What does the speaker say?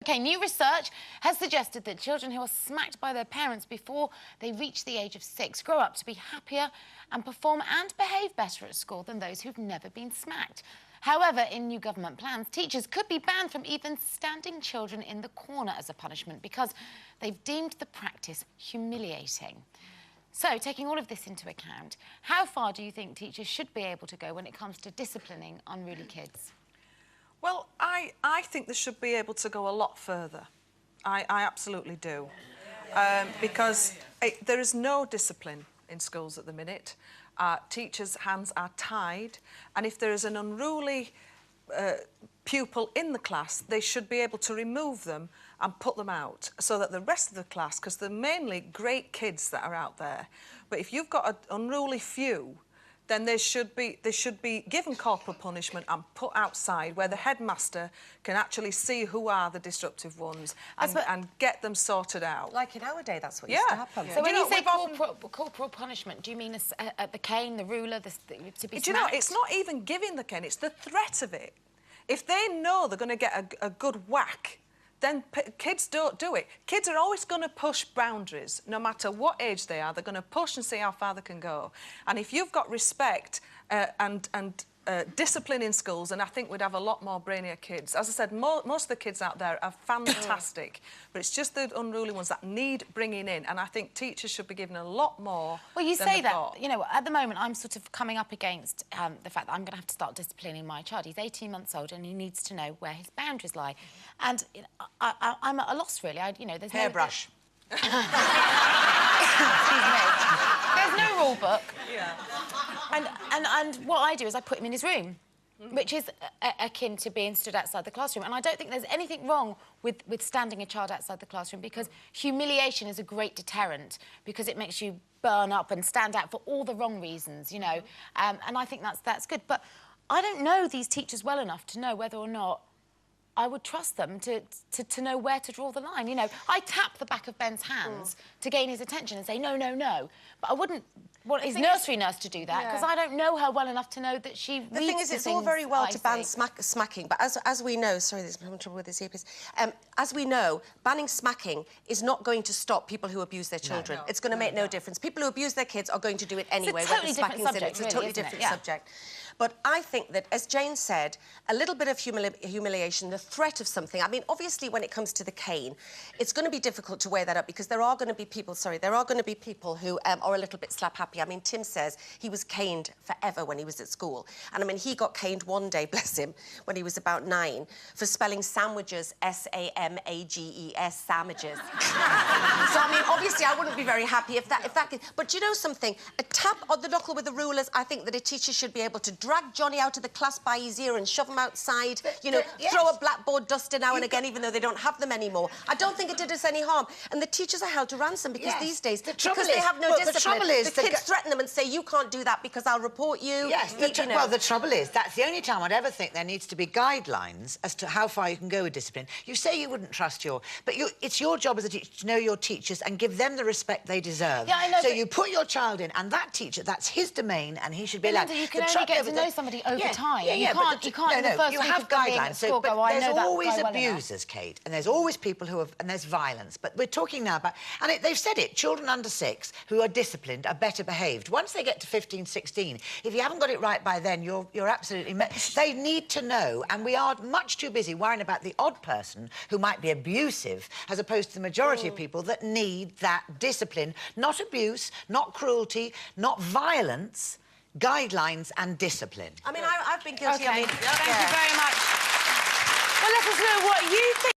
OK, new research has suggested that children who are smacked by their parents before they reach the age of 6 grow up to be happier and perform and behave better at school than those who've never been smacked. However, in new government plans, teachers could be banned from even standing children in the corner as a punishment because they've deemed the practice humiliating. So, taking all of this into account, how far do you think teachers should be able to go when it comes to disciplining unruly kids? Well, I think they should be able to go a lot further. I absolutely do. Because there is no discipline in schools at the minute. Teachers' hands are tied, and if there is an unruly pupil in the class, they should be able to remove them and put them out so that the rest of the class, because they're mainly great kids that are out there, but if you've got an unruly few, then they should be given corporal punishment and put outside where the headmaster can actually see who are the disruptive ones and get them sorted out. Like in our day, that's what used to happen. So when you say corporal punishment, do you mean the cane, the ruler, to be smacked? Do you know, it's not even giving the cane, it's the threat of it. If they know they're going to get a good whack, then kids don't do it. Kids are always going to push boundaries, no matter what age they are. They're going to push and see how far they can go. And if you've got respect and discipline in schools, and I think we'd have a lot more brainier kids. As I said, most of the kids out there are fantastic, but it's just the unruly ones that need bringing in, and I think teachers should be given a lot more. Well, you say that, you know, at the moment I'm sort of coming up against the fact that I'm going to have to start disciplining my child. He's 18 months old and he needs to know where his boundaries lie. And you know, I'm at a loss, really. There's hairbrush. Excuse me. There's no rule book. Yeah. And what I do is I put him in his room, which is akin to being stood outside the classroom. And I don't think there's anything wrong with standing a child outside the classroom, because humiliation is a great deterrent, because it makes you burn up and stand out for all the wrong reasons, you know. And I think that's good. But I don't know these teachers well enough to know whether or not I would trust them to know where to draw the line. You know, I tap the back of Ben's hands to gain his attention and say, no, no, no. But I wouldn't want his nursery nurse to do that, because I don't know her well enough to know that she reads the thing is, it's all very well to ban smacking, but as we know... Sorry, there's some trouble with this earpiece. As we know, banning smacking is not going to stop people who abuse their children. It's going to make no difference. People who abuse their kids are going to do it anyway. It's a totally different subject, It's a totally different subject. But I think that, as Jane said, a little bit of humiliation, the threat of something. I mean, obviously, when it comes to the cane, it's going to be difficult to weigh that up, because there are going to be people, who are a little bit slap-happy. I mean, Tim says he was caned forever when he was at school. And, I mean, he got caned one day, bless him, when he was about 9, for spelling sandwiches, S-A-M-A-G-E-S, sandwiches. So, I mean, obviously, I wouldn't be very happy if that... But do you know something? A tap on the knuckle with the rulers, I think that a teacher should be able to drag Johnny out of the class by his ear and shove him outside, you know, throw a blackboard duster now and again, even though they don't have them anymore. I don't think it did us any harm. And the teachers are held to ransom, because these days, because they have no discipline, the kids threaten them and say, you can't do that because I'll report you. Yes, well, the trouble is, that's the only time I'd ever think there needs to be guidelines as to how far you can go with discipline. You say you wouldn't trust it's your job as a teacher to know your teachers and give them the respect they deserve. Yeah, I know, so you put your child in, and that teacher, that's his domain, and he should be allowed... Lynda, you can only get to know somebody over time. You can't in the first you week have of being guidelines. at school go, I know that guy there's always well abusers, enough. Kate, and there's always people who have... And there's violence. But we're talking now about... And they've said it, children under 6 who are disciplined are better behaved. Once they get to 15, 16, if you haven't got it right by then, you're absolutely... They need to know, and we are much too busy worrying about the odd person who might be abusive, as opposed to the majority of people that need that discipline. Not abuse, not cruelty, not violence, guidelines and discipline. I mean, I've been guilty. OK, thank you very much. Well, let us know what you think.